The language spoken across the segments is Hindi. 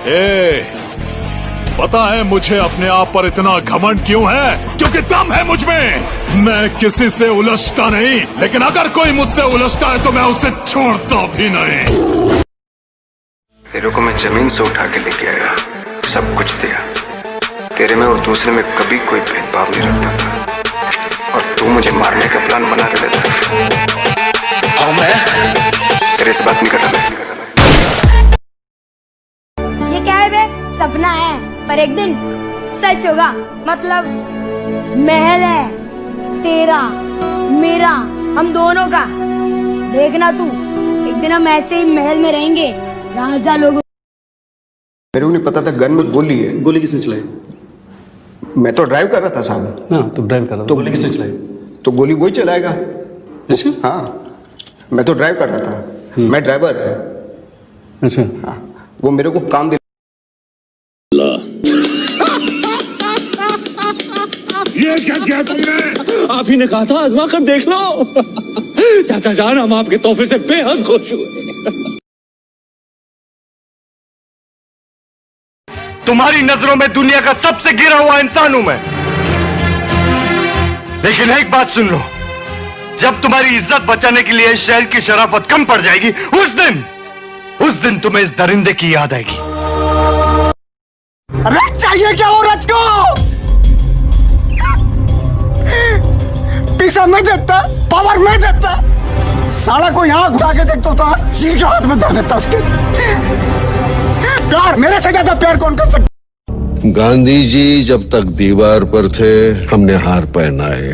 ए, पता है मुझे अपने आप पर इतना घमंड क्यों है? क्योंकि दम है मुझ में। मैं किसी से उलझता नहीं, लेकिन अगर कोई मुझसे उलझता है तो मैं उसे छोड़ता भी नहीं। तेरे को मैं जमीन से उठा के लेके आया, सब कुछ दिया। तेरे में और दूसरे में कभी कोई भेदभाव नहीं रखता था, और तू मुझे मारने का प्लान बना के लेता है। हाँ, मैं तेरे से बात नहीं कर रहा। ये क्या है बे? सपना है, पर एक दिन सच होगा। मतलब महल है तेरा, मेरा, हम दोनों का। देखना तू, एक दिन हम ऐसे ही महल में रहेंगे, राजा लोग। मेरे को नहीं पता था गन में गोली है। गोली किसने चलाई? मैं तो ड्राइव कर रहा था साहब। हाँ, तो ड्राइव कर रहा था। तो गोली किसने चलाई? तो गोली वही चलाएगा। अच्छा। हाँ, मैं तो ड्राइव कर रहा था, मैं ड्राइवर है। अच्छा। हाँ, वो मेरे को काम दे। ये क्या किया तुमने? आप ही ने कहा था आजमा कर देख लो। चाचा जान, हम आपके तोहफे से बेहद खुश हुए। तुम्हारी नजरों में दुनिया का सबसे गिरा हुआ इंसान हूं मैं, लेकिन एक बात सुन लो, जब तुम्हारी इज्जत बचाने के लिए शहर की शराफत कम पड़ जाएगी, उस दिन तुम्हें इस दरिंदे की याद आएगी। रथ चाहिए क्या औरत को? पैसा मैं देता, पावर मैं देता। साला को यहाँ घुरा के देखता तो चीज के हाथ में धर देता उसके। प्यार, मेरे से ज्यादा प्यार कौन कर सकता? गांधी जी जब तक दीवार पर थे, हमने हार पहनाए,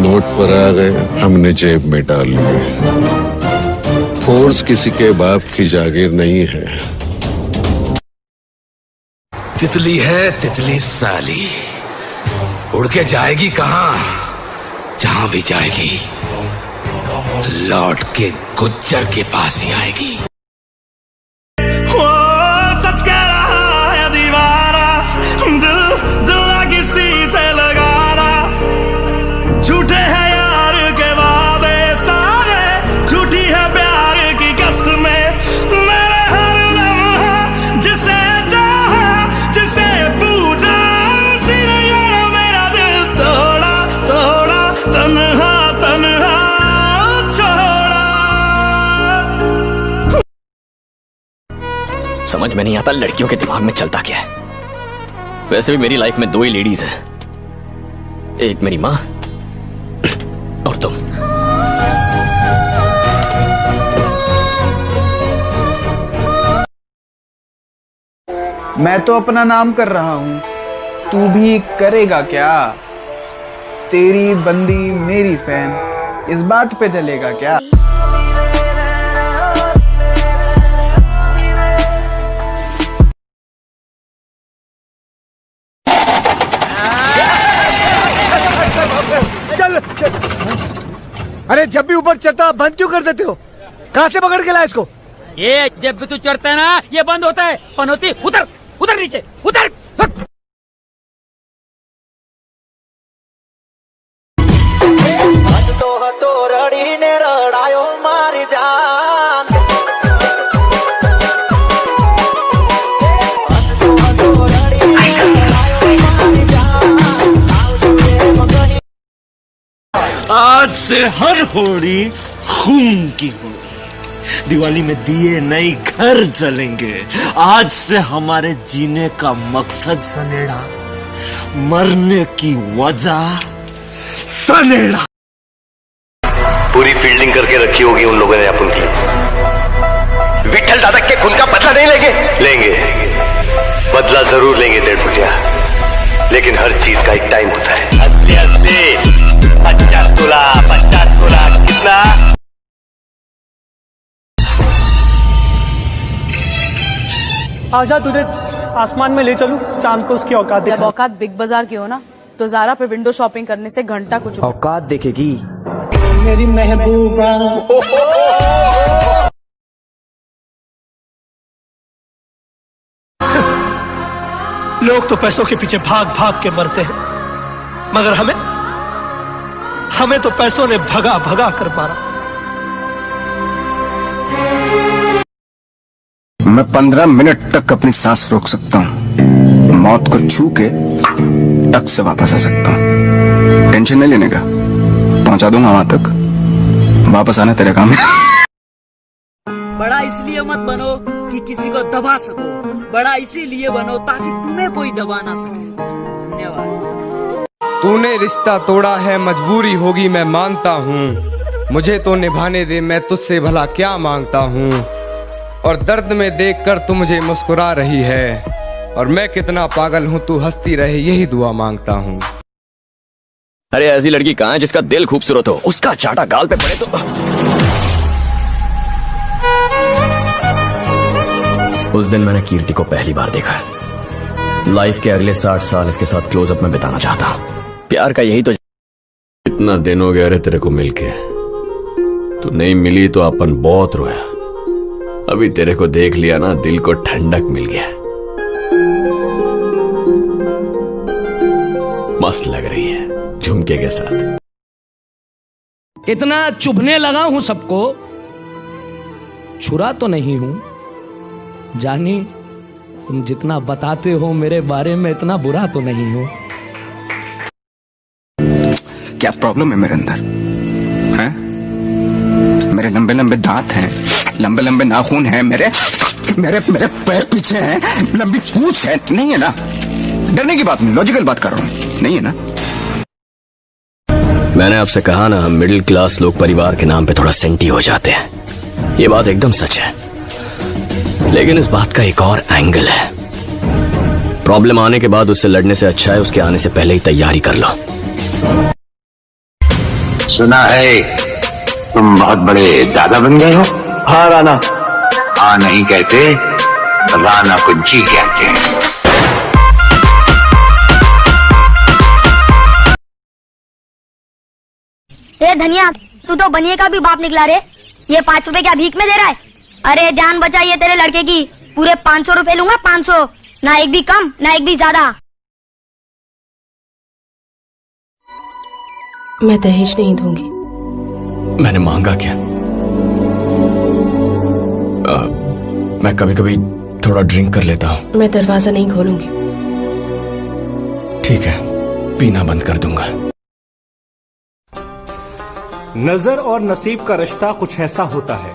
नोट पर आ गए, हमने जेब में डाल लिए। फोर्स किसी के बाप की जागीर नहीं है। तितली है तितली साली, उड़ के जाएगी कहां? जहां भी जाएगी लौट के गुज्जर के पास ही आएगी। सच कह रहा है दीवाना, दिल किसी से लगाना। झूठे हैं यार के वादे सारे, झूठी है प्यार की कसमें। मेरे हर लम्हा जिसे चाहा, जिसे पूजा, उसी ने यार मेरा दिल तोड़ा, तोड़ा, तन्हा तन्हा छोड़ा। समझ में नहीं आता लड़कियों के दिमाग में चलता क्या है। वैसे भी मेरी लाइफ में दो ही लेडीज हैं, एक मेरी माँ और तुम। मैं तो अपना नाम कर रहा हूँ, तू भी करेगा क्या? तेरी बंदी मेरी फैन, इस बात पे चलेगा क्या? चल चल। अरे जब भी ऊपर चढ़ता बंद क्यों कर देते हो? कहाँ से पकड़ के लाया इसको? ये जब भी तू चढ़ता है ना, ये बंद होता है। पनौती उतर, उतर नीचे, उतर। तो रड़ी ने रड़ायो मारी जान। आज से हर होली खून की होली। दिवाली में दिए नई घर जलेंगे। आज से हमारे जीने का मकसद सनेड़ा, मरने की वजह सनेड़ा। पूरी फील्डिंग करके रखी होगी उन लोगों ने अपन की। विठल दादा के खून का बदला नहीं लेंगे? लेंगे, बदला जरूर लेंगे 1.5 फुटिया, लेकिन हर चीज का एक टाइम होता है। असली असली 50 तोला, 50 तोला कितना? आजा, तुझे आसमान में ले चलूं, चांद को उसकी औकात दिखा। जब औकात बिग बाजार की हो ना, तो ज़ारा पे विंडो शॉपिंग करने से घंटा कुछ औकात देखेगी मेरी महबूबा। लोग तो पैसों के पीछे भाग भाग के मरते हैं, मगर हमें तो पैसों ने भगा भगा कर मारा। मैं 15 मिनट तक अपनी सांस रोक सकता हूँ, मौत को छू के टक से वापस आ सकता हूँ। टेंशन नहीं लेने का, पहुंचा दूंगा वहां तक, वापस आना तेरे काम है। बड़ा इसलिए मत बनो कि किसी को दबा सको, बड़ा इसीलिए बनो ताकि तुम्हें कोई दबा ना सके। धन्यवाद। तूने रिश्ता तोड़ा है, मजबूरी होगी मैं मानता हूँ, मुझे तो निभाने दे, मैं तुझसे भला क्या मांगता हूँ। और दर्द में देखकर तू मुझे मुस्कुरा रही है, और मैं कितना पागल हूँ, तू हंसती रहे यही दुआ मांगता हूँ। अरे ऐसी लड़की कहाँ है जिसका दिल खूबसूरत हो, उसका चाटा गाल पे पड़े तो। उस दिन मैंने कीर्ति को पहली बार देखा। लाइफ के अगले 60 साल इसके साथ क्लोजअप में बिताना चाहता हूँ। प्यार का यही तो। इतना दिन हो गया रे तेरे को मिलके, तू नहीं मिली तो अपन बहुत रोया। अभी तेरे को देख लिया ना, दिल को ठंडक मिल गया। मस्त लग रही है झुमके के साथ। इतना चुभने लगा हूं सबको, छुरा तो नहीं हूं। जानी तुम जितना बताते हो मेरे बारे में, इतना बुरा तो नहीं हूं। क्या प्रॉब्लम है मेरे अंदर है? मेरे लंबे लंबे दांत हैं, लंबे लंबे नाखून हैं, मेरे मेरे मेरे पैर पीछे हैं, लंबी पूंछ है, नहीं है ना? डरने की बात नहीं, लॉजिकल बात कर रहा हूं, नहीं है ना? मैंने आपसे कहा ना, हम मिडिल क्लास लोग परिवार के नाम पे थोड़ा सेंटी हो जाते हैं। ये बात एकदम सच है, लेकिन इस बात का एक और एंगल है। प्रॉब्लम आने के बाद उससे लड़ने से अच्छा है उसके आने से पहले ही तैयारी कर लो। सुना है तुम बहुत बड़े दादा बन गए हो। हाँ राणा। हाँ नहीं कहते, राणा को जी कहते हैं। ए धनिया, तू तो बनिए का भी बाप निकला रे। ये 5 रुपए क्या भीख में दे रहा है? अरे जान बचाइए तेरे लड़के की, पूरे 500 रुपए लूंगा, 500, ना एक भी कम ना एक भी ज्यादा। मैं दहेज नहीं दूंगी। मैंने मांगा क्या? मैं कभी कभी थोड़ा ड्रिंक कर लेता हूँ। मैं दरवाजा नहीं खोलूंगी। ठीक है, पीना बंद कर दूंगा। नजर और नसीब का रिश्ता कुछ ऐसा होता है,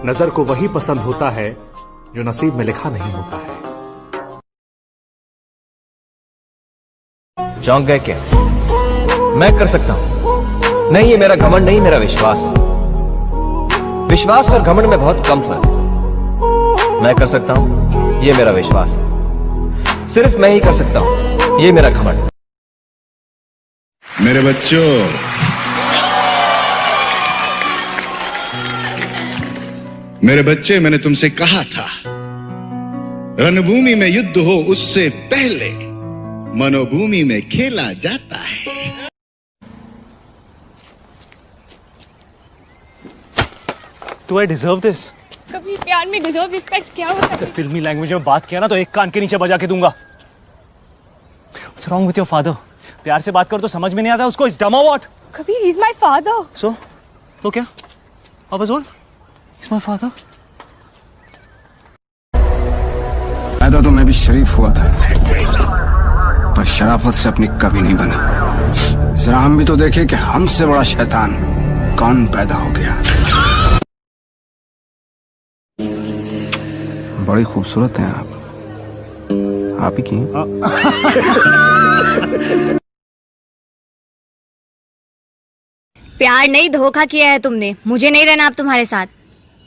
नजर को वही पसंद होता है जो नसीब में लिखा नहीं होता है। चौंक गए क्या? मैं कर सकता हूं। नहीं, ये मेरा घमंड नहीं, मेरा विश्वास। विश्वास और घमंड में बहुत कम फर्क है। मैं कर सकता हूं, ये मेरा विश्वास है। सिर्फ मैं ही कर सकता हूं, ये मेरा घमंड। मेरे बच्चों, मेरे बच्चे, मैंने तुमसे कहा था, रणभूमि में युद्ध हो उससे पहले मनोभूमि में खेला जाता है। Do I deserve this? कभी प्यार में डिजर्व रिस्पेक्ट क्या होता है? फिल्मी लैंग्वेज में बात किया ना तो एक कान के नीचे बजा के दूंगा। What's wrong with your father? प्यार से बात करो तो समझ में नहीं आता उसको, इस dumb or what? कभी he's my father. तो क्या? वापस बोल, he's my father. पैदा तो मैं भी शरीफ हुआ था, पर शराफत से अपनी कभी नहीं बनी। जरा हम भी तो देखे कि हमसे बड़ा शैतान कौन पैदा हो गया। बड़ी खूबसूरत हैं आप ही की। प्यार नहीं, धोखा किया है तुमने। मुझे नहीं रहना अब तुम्हारे साथ।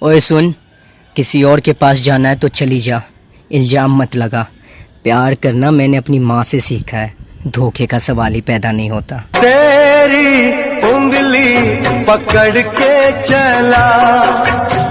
ओए सुन, किसी और के पास जाना है तो चली जा, इल्जाम मत लगा। प्यार करना मैंने अपनी माँ से सीखा है, धोखे का सवाल ही पैदा नहीं होता। तेरी उंगली पकड़ के चला